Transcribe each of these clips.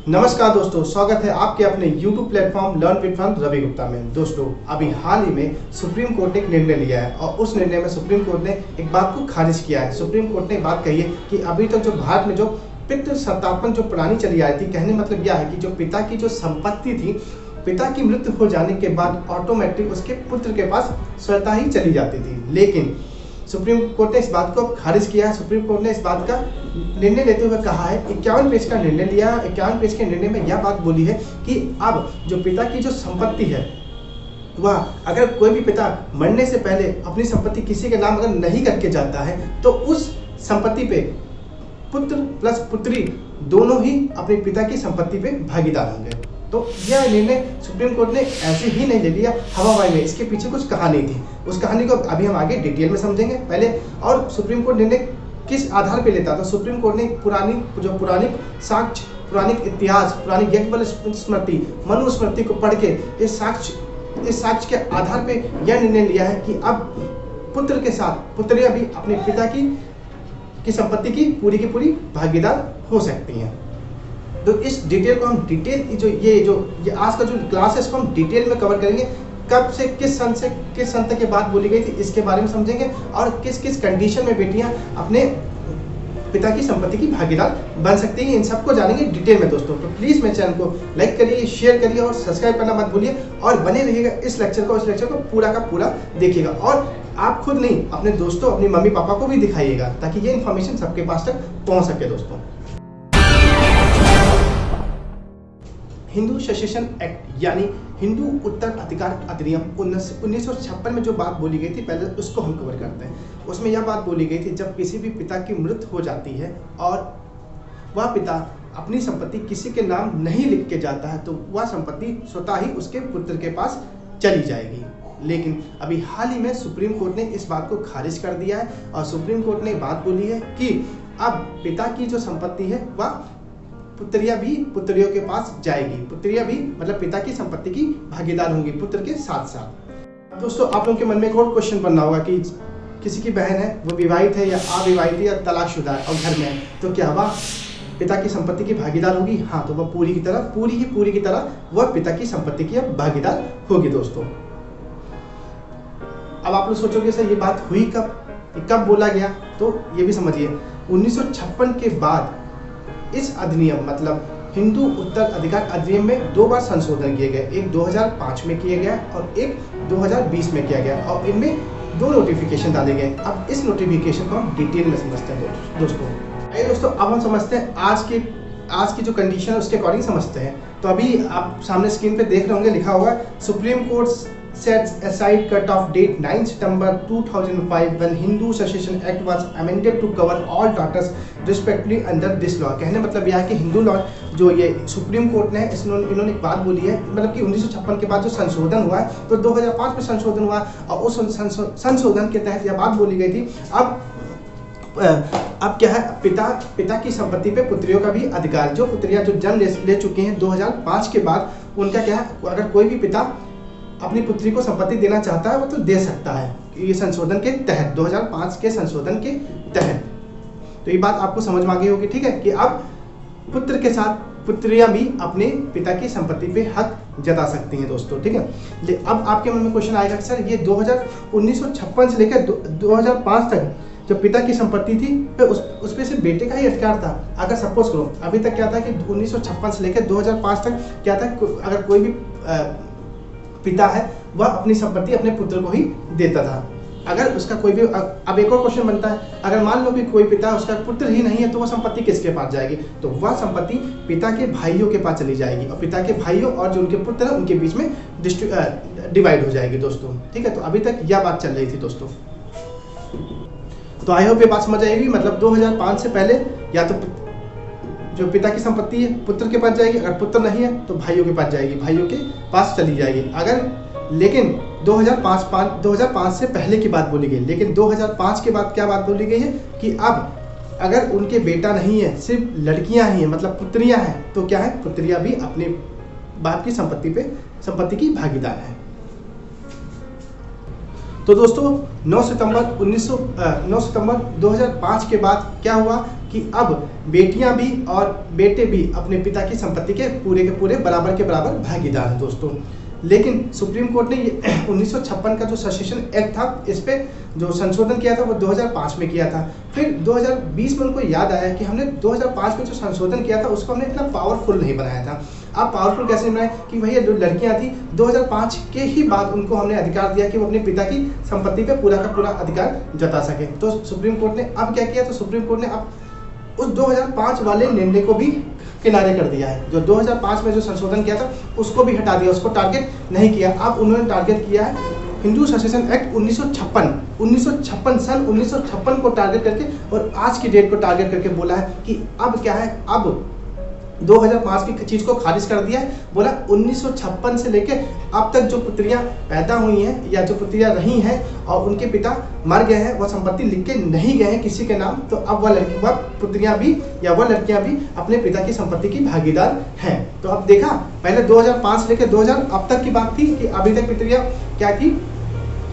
नमस्कार दोस्तों, स्वागत है आपके अपने YouTube platform learn with fun Ravi Gupta में। दोस्तों, अभी हाल ही में सुप्रीम कोर्ट ने एक निर्णय लिया है और उस निर्णय में सुप्रीम कोर्ट ने एक बात को खारिज किया है। सुप्रीम कोर्ट ने बात कही है कि अभी तक जो भारत में जो पितृ सत्तापन जो पुरानी चली आई थी, कहने मतलब यह है कि जो पिता की जो संपत्ति थी, पिता की मृत्यु हो जाने के बाद ऑटोमेटिक उसके पुत्र के पास स्वतः ही चली जाती थी। लेकिन सुप्रीम कोर्ट ने इस बात को खारिज किया है। सुप्रीम कोर्ट ने इस बात का निर्णय लेते हुए कहा है, 51 पेज का निर्णय लिया। 51 पेज के निर्णय में यह बात बोली है कि अब जो पिता की जो संपत्ति है, वह अगर कोई भी पिता मरने से पहले अपनी संपत्ति किसी के नाम अगर नहीं करके जाता है तो उस संपत्ति पे पुत्र प्लस पुत्री दोनों ही अपने पिता की संपत्ति पे भागीदार होंगे। तो यह निर्णय सुप्रीम कोर्ट ने ऐसे ही नहीं ले लिया हवाबाई में, इसके पीछे कुछ कहानी थी। उस कहानी को अभी हम आगे डिटेल में समझेंगे पहले। और सुप्रीम कोर्ट निर्णय किस आधार पे लेता? तो सुप्रीम कोर्ट ने पुरानी साक्ष्य, पुरानिक इतिहास, पुरानी यज्ञबल स्मृति, मनुस्मृति को पढ़ के इस साक्ष्य के आधार पे यह निर्णय लिया है कि अब पुत्र के साथ पुत्रियां भी अपने पिता की संपत्ति की पूरी भागीदार हो सकती हैं। तो इस डिटेल को हम आज का जो क्लास है इसको हम डिटेल में कवर करेंगे। कब से किस सन तक ये बात बोली गई थी इसके बारे में समझेंगे और किस किस कंडीशन में बेटियां अपने पिता की संपत्ति की भागीदार बन सकती हैं, इन सबको जानेंगे डिटेल में दोस्तों। तो प्लीज मेरे चैनल को लाइक करिए, शेयर करिए और सब्सक्राइब करना मत भूलिए और बने रहिएगा इस लेक्चर को पूरा का पूरा देखिएगा। और आप खुद नहीं, अपने दोस्तों, अपनी मम्मी पापा को भी दिखाइएगा ताकि ये इन्फॉर्मेशन सबके पास तक पहुंच सके दोस्तों। हिंदू सक्सेशन एक्ट यानी हिंदू उत्तराधिकार अधिनियम 1956 में जो बात बोली गई थी, पहले उसको हम कवर करते हैं। उसमें यह बात बोली गई थी, जब किसी भी पिता की मृत्यु हो जाती है और वह पिता अपनी संपत्ति किसी के नाम नहीं लिख के जाता है तो वह संपत्ति स्वतः ही उसके पुत्र के पास चली जाएगी। लेकिन अभी हाल ही में सुप्रीम कोर्ट ने इस बात को खारिज कर दिया है और सुप्रीम कोर्ट ने बात बोली है कि अब पिता की जो संपत्ति है वह पुत्रियां भी पुत्रियों के पास जाएगी। पुत्रियां भी मतलब पिता की संपत्ति की भागीदार होंगी पुत्र के साथ साथ। दोस्तों, आप लोगों के मन में एक और क्वेश्चन बनना होगा कि किसी की बहन है, वो विवाहित है या अविवाहित है या तलाकशुदा है और घर में है, तो क्या वह पिता की संपत्ति की भागीदार होगी? हाँ, तो वह पूरी की तरह वह पिता की संपत्ति की भागीदार होगी दोस्तों। अब आप लोग सोचोगे सर ये बात हुई कब बोला गया? तो ये भी समझिए, 1956 के बाद इस अधिनियम मतलब हिंदू उत्तराधिकार अधिनियम में 2 बार संशोधन किए गए। एक 2005 में किया गया और एक 2020 में किया गया और इनमें 2 नोटिफिकेशन डाले गए। अब इस नोटिफिकेशन को हम डिटेल में समझते हैं दोस्तों। अब हम समझते हैं आज की जो कंडीशन है उसके अकॉर्डिंग समझते हैं। तो अभी आप सामने स्क्रीन पे देख रहे होंगे, लिखा हुआ है supreme court sets aside cut-off date 9 September 2005 when Hindu Succession Act was amended to cover all daughters respectively under this law। कहने मतलब यह है कि हिंदू लॉ जो ये सुप्रीम कोर्ट ने इन्होंने एक बात बोली है, मतलब कि 1956 के बाद जो संशोधन हुआ है तो 2005 में संशोधन हुआ और उस संशोधन के तहत यह बात बोली गई थी अब क्या है, पिता की संपत्ति पे पुत्रियों का भी अधिकार। जो पुत्रियां जो जन्म ले चुकी हैं 2005 के बाद, उनका क्या है, अगर कोई भी पिता अपनी पुत्री को संपत्ति देना चाहता है वो तो दे सकता है, ये संशोधन के तहत, 2005 के संशोधन के तहत। तो ये बात आपको समझ में आ गई होगी, ठीक है, कि अब पुत्र के साथ पुत्रियां भी अपने पिता की संपत्ति पे हक जता सकती हैं दोस्तों, ठीक है। अब आपके मन में क्वेश्चन आएगा कि सर ये 1956 से लेकर 2005 तक जो पिता की संपत्ति थी उस पे सिर्फ बेटे का ही अधिकार था। अगर सपोज करो अभी तक क्या था कि 1956 से लेकर 2005 तक क्या था, अगर कोई भी पिता है वह अपनी संपत्ति अपने पुत्र को ही देता था। अगर उसका कोई भी, अब एक और क्वेश्चन बनता है, अगर मान लो कि कोई पिता उसका पुत्र ही नहीं है तो वह संपत्ति किसके पास जाएगी? तो वह संपत्ति पिता के भाइयों के पास चली जाएगी और पिता के भाइयों और जो उनके पुत्र हैं उनके बीच में डिवाइड हो जाएगी दोस्तों, ठीक है। तो अभी तक यह बात चल रही थी दोस्तों। तो आई होप ये बात समझ आएगी। मतलब 2005 से पहले या तो जो पिता की संपत्ति है पुत्र के पास जाएगी, अगर पुत्र नहीं है तो भाइयों के पास जाएगी, भाइयों के पास चली जाएगी। लेकिन 2005 से पहले की बात बोली गई, लेकिन 2005 के बाद क्या बात बोली गई है कि अब अगर उनके बेटा नहीं है, सिर्फ लड़कियां ही हैं, मतलब पुत्रियां हैं, तो क्या है, पुत्रियां भी अपने बाप की संपत्ति की भागीदार है। तो दोस्तों 9 सितंबर 2005 के बाद क्या हुआ कि अब बेटियां भी और बेटे भी अपने पिता की संपत्ति के पूरे बराबर के बराबर भागीदार हैं दोस्तों। लेकिन सुप्रीम कोर्ट ने ये 1956 का जो ससेशन एक्ट था, इस पे जो संशोधन किया था वो 2005 में किया था। फिर 2020 में उनको याद आया कि हमने 2005 में जो संशोधन किया था उसको हमने इतना पावरफुल नहीं बनाया था। आप पावरफुल कैसे बनाए कि भैया जो लड़कियां थी 2005 के ही बाद उनको हमने अधिकार दिया कि वो अपने पिता की संपत्ति पे पूरा का पूरा अधिकार जता सके। तो सुप्रीम कोर्ट ने अब क्या किया, तो सुप्रीम कोर्ट ने अब उस 2005 वाले निर्णय को भी किनारे कर दिया है। जो 2005 में जो संशोधन किया था उसको भी हटा दिया, उसको टारगेट नहीं किया। अब उन्होंने टारगेट किया है हिंदू ससेशन एक्ट 1956 सन 1956 को टारगेट करके और आज की डेट को टारगेट करके बोला है कि अब क्या है, अब 2005 की चीज को खारिज कर दिया है। बोला 1956 से लेके अब तक जो पुत्रियां पैदा हुई हैं या जो पुत्रियां रही हैं और उनके पिता मर गए हैं, वह संपत्ति लिख के नहीं गए हैं किसी के नाम, तो अब वह पुत्रियां भी या वह लड़कियां भी अपने पिता की संपत्ति की भागीदार हैं। तो अब देखा, पहले 2005 से लेकर 2000 अब तक की बात थी कि अभी तक पुत्रियां क्या थी,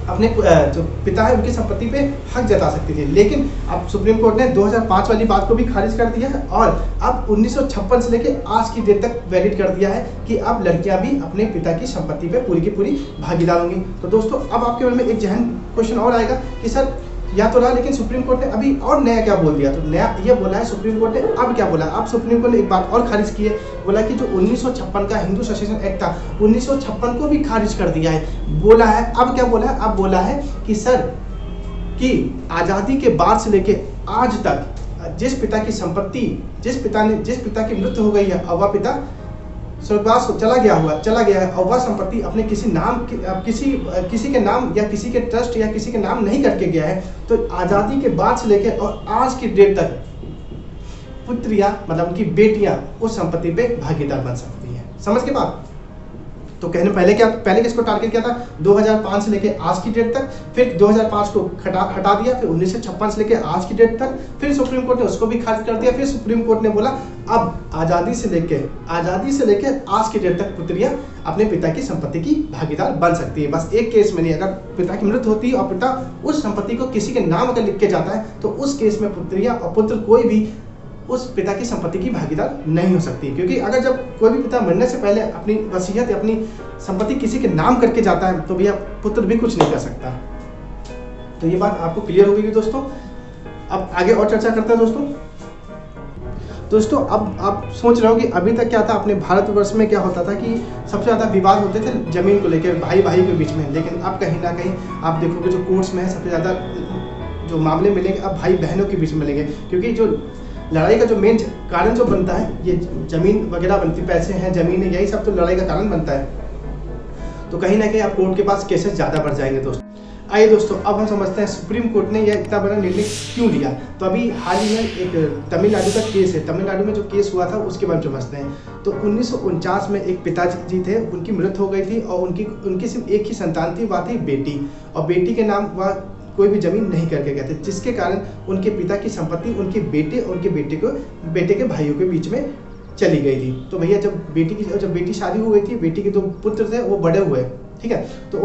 अपने जो पिता है उनकी संपत्ति पे हक जता सकती थी। लेकिन अब सुप्रीम कोर्ट ने 2005 वाली बात को भी खारिज कर दिया है और अब 1956 से लेके आज की डेट तक वैलिड कर दिया है कि अब लड़कियां भी अपने पिता की संपत्ति पे पूरी की पूरी भागीदार होंगी। तो दोस्तों अब आपके मन में एक जहन क्वेश्चन और आएगा कि सर या तो रहा, लेकिन सुप्रीम कोर्ट ने अभी और नया क्या बोल दिया। तो नया ये बोला है सुप्रीम कोर्ट ने, अब क्या बोला, अब सुप्रीम कोर्ट ने एक बात और खारिज की है। बोला कि जो 1956 का हिंदू ससेशन एक्ट था 1956 को भी खारिज कर दिया है। बोला है, अब क्या बोला है, अब बोला है कि सर कि आज़ादी के बाद से लेके आज तक जिस पिता की संपत्ति, जिस पिता की मृत्यु हो गई है और वह पिता स्वर्गवास चला गया है और वह संपत्ति अपने किसी के नाम या किसी के ट्रस्ट या किसी के नाम नहीं करके गया है, तो आज़ादी के बाद से लेकर और आज की डेट तक पुत्रियां मतलब उनकी बेटियां उस संपत्ति पे भागीदार बन सकती हैं। समझ के बात। तो कहने पहले किसको टारगेट किया था 2005 से लेके आज की डेट तक, फिर 2005 को हटा दिया, फिर 1956 से लेके आज की डेट तक, फिर सुप्रीम कोर्ट ने उसको भी खारिज कर दिया। फिर सुप्रीम कोर्ट ने बोला अब आज़ादी से लेके आज की डेट तक पुत्रियां अपने पिता की संपत्ति की भागीदार बन सकती है। बस एक केस में नहीं, अगर पिता की मृत्यु होती है और पिता उस संपत्ति को किसी के नाम अगर लिख के जाता है तो उस केस में पुत्रियां और पुत्र कोई भी उस पिता की संपत्ति की भागीदार नहीं हो सकती। क्योंकि अगर जब कोई भी पिता मरने से पहले अपनी वसीयत या अपनी संपत्ति किसी के नाम करके जाता है तो भैया पुत्र भी कुछ नहीं कर सकता। तो ये बात आपको क्लियर हो गई दोस्तों। अब आगे और चर्चा करते हैं दोस्तों। अब आप सोच रहे हो कि अभी तक क्या था, अपने भारतवर्ष में क्या होता था कि सबसे ज़्यादा विवाद होते थे जमीन को लेकर भाई भाई के बीच में, लेकिन अब कहीं ना कहीं आप देखोगे जो कोर्ट्स में है सबसे ज़्यादा जो मामले मिलेंगे अब भाई बहनों के बीच में मिलेंगे। क्योंकि जो लड़ाई का जो मेन कारण जो बनता है ये जमीन वगैरह बनती, पैसे हैं, जमीन है, यही सब तो लड़ाई का कारण बनता है। तो कहीं ना कहीं आप कोर्ट के पास केसेस ज़्यादा बढ़ जाएंगे दोस्तों। आइए दोस्तों, अब हम समझते हैं सुप्रीम कोर्ट ने यह इतना बड़ा निर्णय क्यों लिया। तो अभी हाल ही में एक तमिलनाडु का केस है, तमिलनाडु में जो केस हुआ था उसके बारे में समझते हैं। तो 1949 में एक पिताजी थे, उनकी मृत्यु हो गई थी और उनकी सिर्फ एक ही संतान थी, वह थी बेटी, और बेटी के नाम वह कोई भी जमीन नहीं करके गए थे, जिसके कारण उनके पिता की संपत्ति उनके बेटे और उनके बेटे के भाइयों के बीच में चली गई थी। तो भैया जब बेटी शादी हो गई थी, बेटी के दो पुत्र थे वो बड़े हुए, ठीक है, तो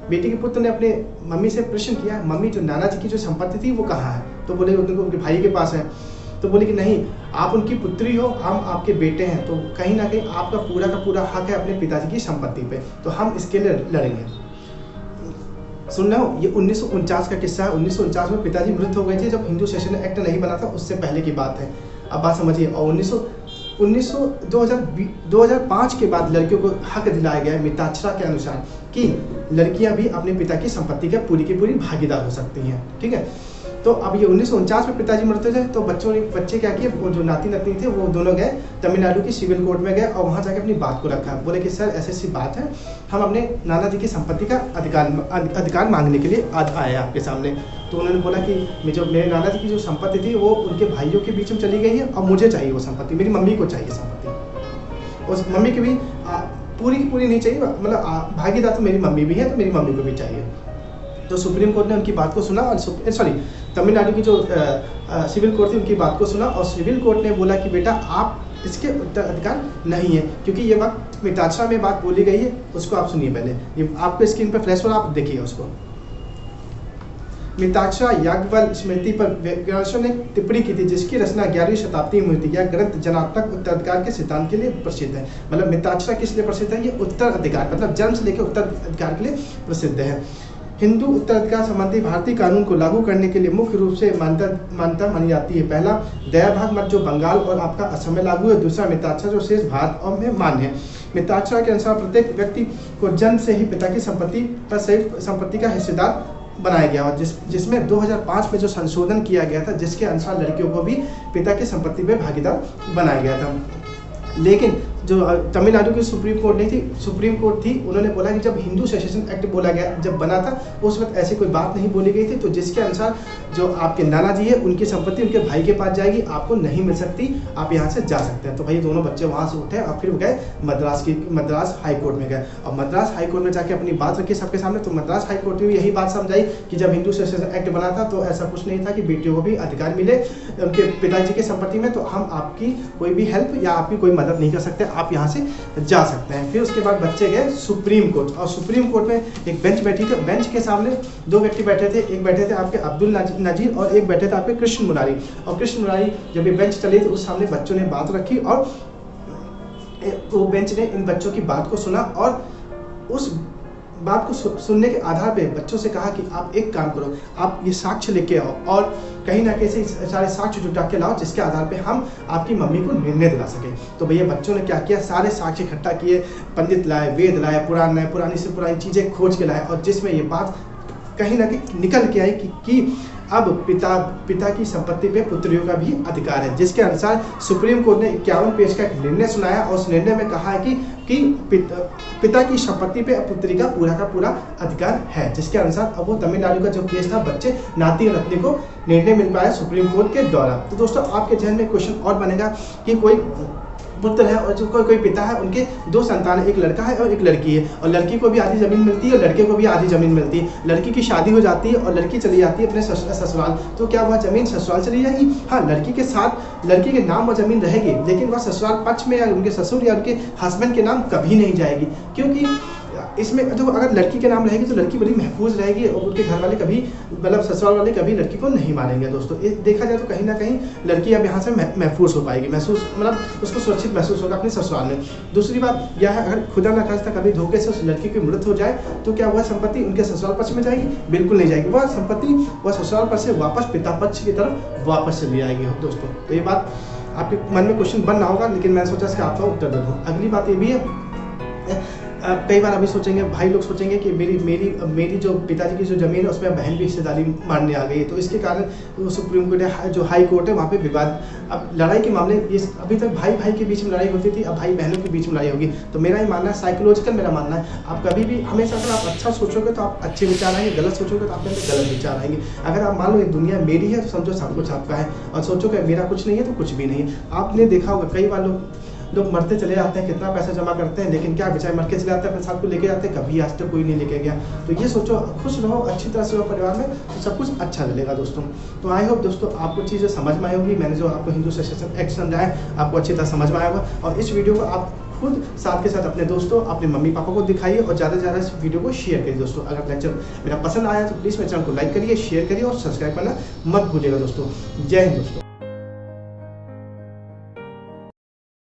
बेटी के पुत्र ने अपने मम्मी से प्रश्न किया, मम्मी जो नाना जी की जो संपत्ति थी वो कहाँ है। तो बोले उनके भाई के पास है। तो बोले कि नहीं, आप उनकी पुत्री हो, हम आपके बेटे हैं, तो कहीं ना कहीं आपका पूरा का पूरा हक है अपने पिताजी की संपत्ति पे, तो हम इसके लिए लड़ेंगे। सुन रहे हो, ये 1949 का किस्सा है। 1949 में पिताजी मृत्यु हो गई थी, जब हिंदू सेशन एक्ट नहीं बना था, उससे पहले की बात है। अब बात समझिए। और 2005 के बाद लड़कियों को हक दिलाया गया है मिताक्षरा के अनुसार कि लड़कियां भी अपने पिता की संपत्ति का पूरी की पूरी भागीदार हो सकती हैं, ठीक है। तो अब ये 1949 में पिताजी मरते थे, तो बच्चे क्या किए, वो जो नाती नतनी थे वो दोनों गए तमिलनाडु की सिविल कोर्ट में गए और वहाँ जाके अपनी बात को रखा। बोले कि सर ऐसी बात है, हम अपने नाना जी की संपत्ति का अधिकार मांगने के लिए आज आए आपके सामने। तो उन्होंने बोला कि मेरे नाना जी की जो संपत्ति थी वो उनके भाइयों के बीच में चली गई है और मुझे चाहिए वो संपत्ति, मेरी मम्मी को चाहिए संपत्ति। उस मम्मी की भी पूरी की पूरी नहीं चाहिए, मतलब भागीदार तो मेरी मम्मी भी है, तो मेरी मम्मी को भी चाहिए। तो सुप्रीम कोर्ट ने उनकी बात को सुना और तमिलनाडु की जो सिविल कोर्ट थी उनकी बात को सुना, और सिविल कोर्ट ने बोला कि बेटा आप इसके उत्तराधिकार नहीं है, क्योंकि ये बात मिताक्षरा में बात बोली गई है, उसको आप सुनिए पहले, ये आपको स्क्रीन पर फ्लैश हो रहा, आप देखिए उसको। मिताक्षरा याज्ञवल्क्य स्मृति पर वैज्ञानिकों ने टिप्पणी की थी, जिसकी रचना 11वीं शताब्दी में हुई थी। यह ग्रंथ जनात्मक उत्तराधिकार के सिद्धांत के लिए प्रसिद्ध है। मतलब मिताक्षरा किस लिए प्रसिद्ध है? ये उत्तराधिकार मतलब जन्म से लेकर उत्तराधिकार के लिए प्रसिद्ध है। हिंदू उत्तराधिकार संबंधी भारतीय कानून को लागू करने के लिए मुख्य रूप से मान्यता मानी जाती है। पहला दया भाग मत जो बंगाल और आपका असम में लागू है। दूसरा मिताक्षरा जो शेष भारत और में मान्य है। मिताक्षरा के अनुसार प्रत्येक व्यक्ति को जन्म से ही पिता की संपत्ति पर संयुक्त संपत्ति का हिस्सेदार बनाया गया और जिसमें 2005 में जो संशोधन किया गया था, जिसके अनुसार लड़कियों को भी पिता की संपत्ति में भागीदार बनाया गया था। लेकिन जो तमिलनाडु की सुप्रीम कोर्ट थी, उन्होंने बोला कि जब हिंदू सेसेशन एक्ट बोला गया जब बना था उस वक्त ऐसी कोई बात नहीं बोली गई थी, तो जिसके अनुसार जो आपके नाना जी है उनकी संपत्ति उनके भाई के पास जाएगी, आपको नहीं मिल सकती, आप यहाँ से जा सकते हैं। तो भाई दोनों बच्चे वहाँ से उठे और फिर गए मद्रास हाई कोर्ट में गए और मद्रास हाई कोर्ट में जाके अपनी बात रखी सबके सामने। तो मद्रास हाई कोर्ट ने भी यही बात समझाई कि जब हिंदू सेसेशन एक्ट बना था तो ऐसा कुछ नहीं था कि बेटियों को भी अधिकार मिले उनके पिताजी की संपत्ति में, तो हम आपकी कोई भी हेल्प या आपकी कोई मदद नहीं कर सकते, आप यहाँ से जा सकते हैं। फिर उसके बाद बच्चे गए सुप्रीम कोर्ट और सुप्रीम कोर्ट में एक बेंच बैठी थी। बेंच के सामने दो व्यक्ति बैठे थे, एक बैठे थे आपके अब्दुल नजीर और एक बैठे थे आपके कृष्ण मुरारी। और कृष्ण मुरारी जब ये बेंच चली तो उस सामने बच्चों ने बात रखी और वो बेंच ने इन बच्चों की बात को सुना और उस बात को सुनने के आधार पे बच्चों से कहा कि आप एक काम करो, आप ये साक्ष्य लेके आओ और कहीं ना कहीं से सारे साक्ष्य जुटा के लाओ, जिसके आधार पे हम आपकी मम्मी को निर्णय दिला सके। तो भैया बच्चों ने क्या किया, सारे साक्ष्य इकट्ठा किए, पंडित लाए, वेद लाए, पुराण लाए, पुरानी से पुरानी चीज़ें खोज के लाए और जिसमें ये बात कहीं ना कहीं निकल के आई कि अब पिता की संपत्ति पे पुत्रियों का भी अधिकार है, जिसके अनुसार सुप्रीम कोर्ट ने 51 पेज का एक निर्णय सुनाया और उस निर्णय में कहा है कि पिता की संपत्ति पे पुत्री का पूरा अधिकार है, जिसके अनुसार अब वो तमिलनाडु का जो केस था बच्चे नाती और नतनी को निर्णय मिल पाया सुप्रीम कोर्ट के द्वारा। तो दोस्तों आपके जहन में क्वेश्चन और बनेगा कि कोई पुत्र है और जो कोई पिता है, उनके दो संतान है, एक लड़का है और एक लड़की है और लड़की को भी आधी जमीन मिलती है और लड़के को भी आधी जमीन मिलती है। लड़की की शादी हो जाती है और लड़की चली जाती है अपने ससुराल, तो क्या वह जमीन ससुराल चली जाएगी? हाँ, लड़की के साथ लड़की के नाम वह जमीन रहेगी, लेकिन वह ससुराल पक्ष में या उनके ससुर या उनके हस्बैंड के नाम कभी नहीं जाएगी, क्योंकि इसमें जो अगर लड़की के नाम रहेगी तो लड़की बड़ी महफूज रहेगी और उनके घर वाले कभी मतलब ससुराल वाले कभी लड़की को नहीं मारेंगे। दोस्तों ये देखा जाए तो कहीं ना कहीं लड़की अब यहाँ से महफूज हो पाएगी, मतलब उसको सुरक्षित महसूस होगा अपने ससुराल में। दूसरी बात यह है, अगर खुदा न खास्ता कभी धोखे से उस लड़की की मृत्यु हो जाए तो क्या वह संपत्ति उनके ससुराल पक्ष में जाएगी? बिल्कुल नहीं जाएगी। वह संपत्ति वह ससुराल पक्ष से वापस पिता पक्ष की तरफ वापस चली जाएगी। दोस्तों तो ये बात आपके मन में क्वेश्चन बन रहा होगा, लेकिन मैं सोचा इसका आपका उत्तर दे दूँ। अगली बात ये भी है, कई बार अभी सोचेंगे भाई लोग सोचेंगे कि मेरी जो पिताजी की जो ज़मीन है उसमें बहन की हिस्सेदारी मानने आ गई है, तो इसके कारण सुप्रीम कोर्ट है जो हाई कोर्ट है वहाँ पे विवाद, अब लड़ाई के मामले ये अभी तक भाई के बीच में लड़ाई होती थी, अब भाई बहनों के बीच में लड़ाई होगी। तो मेरा ये मानना है, साइकोलॉजिकल मेरा मानना है, आप कभी भी हमेशा अगर आप अच्छा सोचोगे तो आप अच्छे विचार आएंगे, गलत सोचोगे तो आपके अंदर गलत विचार आएंगे। अगर आप मान लो ये दुनिया मेरी है तो समझो सब कुछ आपका है, और सोचो कि मेरा कुछ नहीं है तो कुछ भी नहीं है। आपने देखा होगा कई बार लोग मरते चले जाते हैं, कितना पैसा जमा करते हैं, लेकिन क्या बेचारे मर के चले जाते हैं, अपने साथ को लेके जाते हैं, कभी आज तक कोई नहीं लेके गया। तो ये सोचो, खुश रहो, अच्छी तरह से रहो परिवार में, तो सब कुछ अच्छा चलेगा दोस्तों। तो आई होप दोस्तों आपको चीज़ें समझ में आई होगी। मैंने जो आपको हिंदू सेसेशन एक्ट समझाया आपको अच्छी तरह समझ में आया होगा, और इस वीडियो को आप खुद साथ के साथ अपने दोस्तों, अपने मम्मी पापा को दिखाइए और ज़्यादा से ज़्यादा इस वीडियो को शेयर करिए दोस्तों। अगर लेक्चर मेरा पसंद आया तो प्लीज़ मेरे चैनल को लाइक करिए, शेयर करिए और सब्सक्राइब करना मत भूलिएगा दोस्तों। जय हिंद दोस्तों।